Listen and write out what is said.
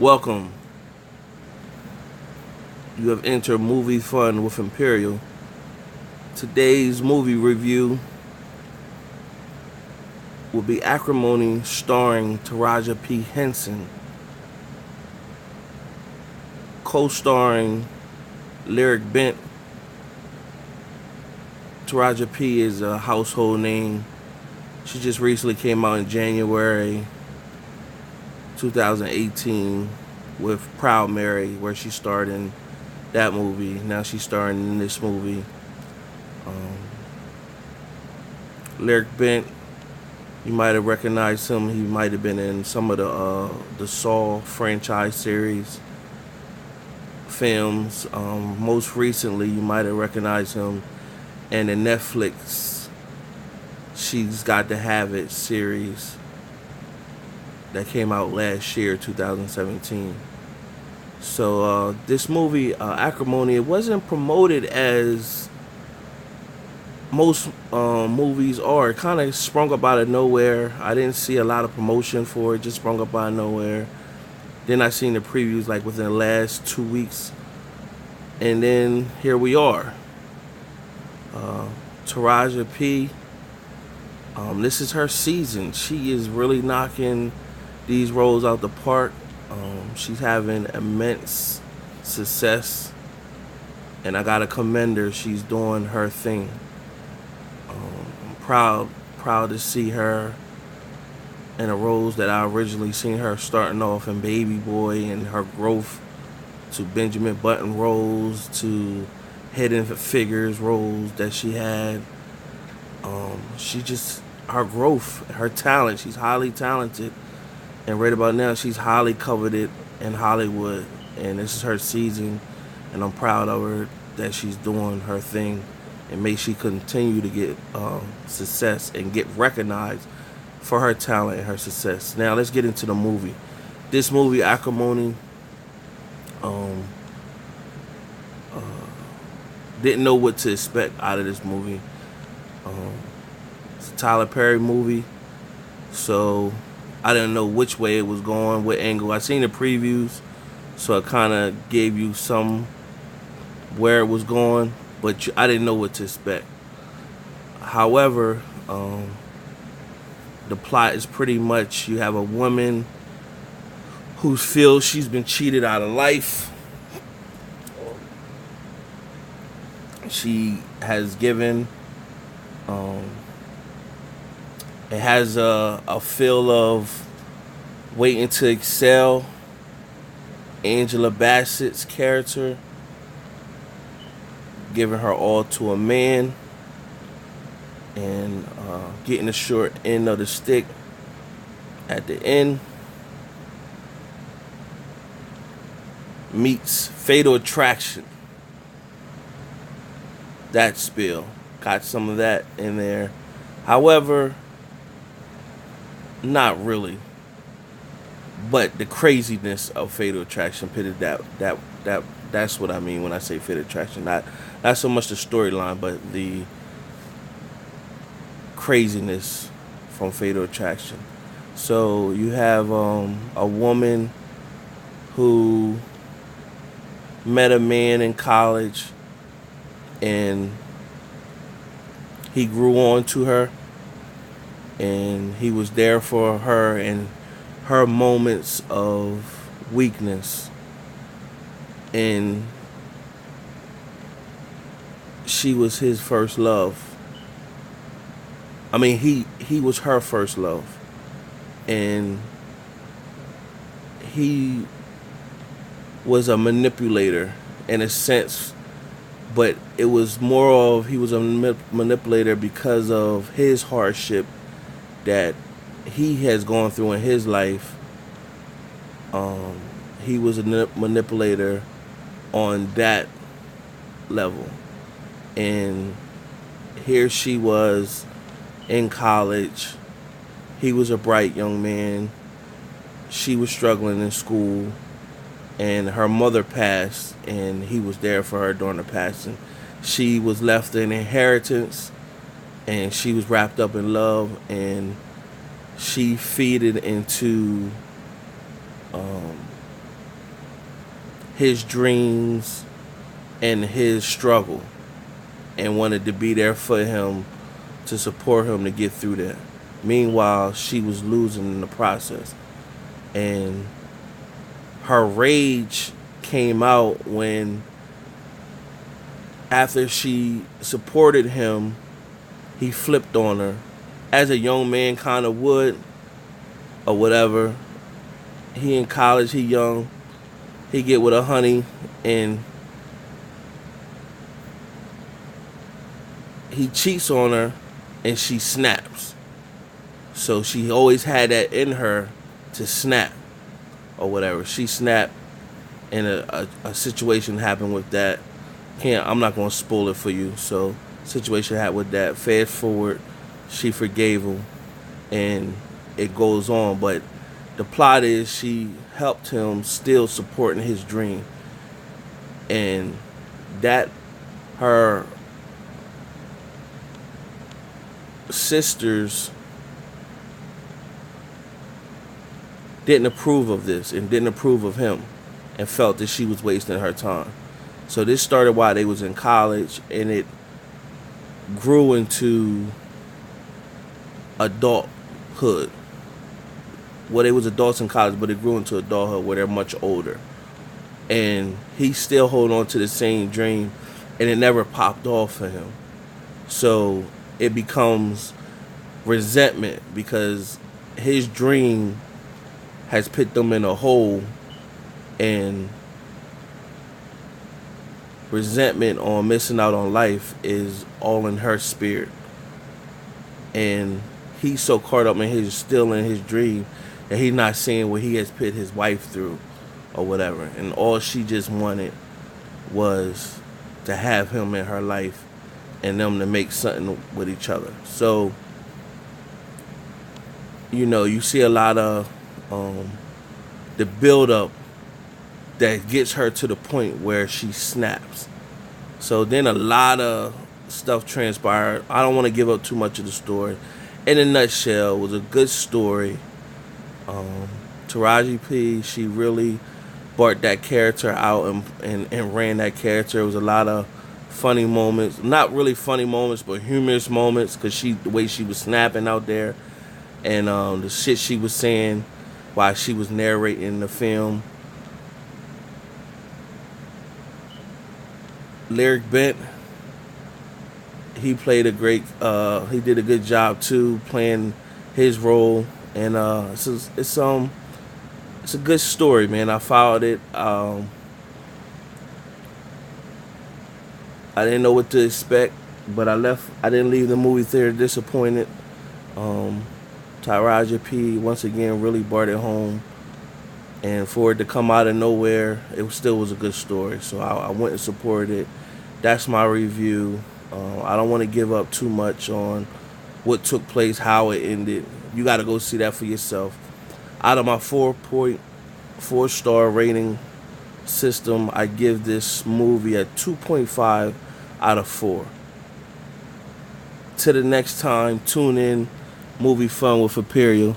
Welcome. You have entered Movie Fun with Imperial. Today's movie review will be Acrimony, starring Taraj P. co-starring Lyric Bent. Taraj P. is a household name. She just recently came out in January 2018 with Proud Mary, where she starred in that movie. Now she's starring in this movie. Lyric Bent, you might have recognized him. He might have been in some of the Saw franchise series films. Most recently, you might have recognized him in the Netflix She's Got to Have It series that came out last year, 2017. So this movie, Acrimony, it wasn't promoted as most movies are. It kind of sprung up out of nowhere. I didn't see a lot of promotion for it. Just sprung up out of nowhere. Then I seen the previews like within the last 2 weeks, and then here we are. Taraj P. This is her season. She is really knocking these roles out the park. She's having immense success, and I gotta commend her. She's doing her thing. I'm proud to see her in the roles that I originally seen her starting off in Baby Boy, and her growth to Benjamin Button roles, to Hidden Figures roles that she had. Her growth, her talent, she's highly talented, and right about now she's highly coveted in Hollywood, and this is her season, and I'm proud of her that she's doing her thing, and may she continue to get success and get recognized for her talent and her success. Now let's get into the movie. This movie, Acrimony, didn't know what to expect out of this movie. It's a Tyler Perry movie, so I didn't know which way it was going, what angle. I seen the previews, so it kind of gave you some where it was going, but I didn't know what to expect. However, the plot is pretty much, you have a woman who feels she's been cheated out of life. She has given, it has a feel of waiting to excel. Angela Bassett's character giving her all to a man, and getting the short end of the stick at the end. Meets Fatal Attraction. That spill. Got some of that in there. However, not really. But the craziness of Fatal Attraction pitted that's what I mean when I say Fatal Attraction. Not so much the storyline, but the craziness from Fatal Attraction. So you have a woman who met a man in college, and he grew on to her, and he was there for her in her moments of weakness, and she was his first love. I mean, he was her first love, and he was a manipulator in a sense, but it was more of, he was a manipulator because of his hardship that he has gone through in his life. He was a manipulator on that level, and here she was in college. He was a bright young man. She was struggling in school, and her mother passed, and he was there for her during the passing. She was left an inheritance, and she was wrapped up in love, and she feeded into his dreams and his struggle, and wanted to be there for him, to support him to get through that. Meanwhile, she was losing in the process. And her rage came out when, after she supported him, he flipped on her, as a young man kind of would, or whatever. He in college, he young, he get with a honey, and he cheats on her, and she snaps. So she always had that in her to snap, or whatever. She snapped, and a situation happened with that. I'm not gonna spoil it for you. So situation happened with that. Fast forward, she forgave him, and it goes on. But the plot is, she helped him still supporting his dream, and that her sisters didn't approve of this and didn't approve of him, and felt that she was wasting her time. So this started while they was in college, and it grew into adulthood. Well, they was adults in college, but it grew into adulthood where they're much older. And he still hold on to the same dream, and it never popped off for him. So it becomes resentment, because his dream has put them in a hole, and resentment on missing out on life is all in her spirit. And he's so caught up in his dream, that he's not seeing what he has put his wife through, or whatever. And all she just wanted was to have him in her life, and them to make something with each other. So, you see a lot of the build-up that gets her to the point where she snaps. So then a lot of stuff transpired. I don't want to give up too much of the story. In a nutshell, it was a good story. Taraj P, she really brought that character out and ran that character. It was a lot of funny moments. Not really funny moments, but humorous moments, because the way she was snapping out there, and the shit she was saying while she was narrating the film. Lyric Bent, he played he did a good job too, playing his role, and it's a good story, man. I followed it. I didn't know what to expect, but I didn't leave the movie theater disappointed. Taraj P once again really brought it home, and for it to come out of nowhere, it still was a good story. So I went and supported it. That's my review. I don't want to give up too much on what took place, how it ended. You got to go see that for yourself. Out of my 4.4-star rating system, I give this movie a 2.5 out of 4. Till the next time, tune in. Movie Fun with Imperial.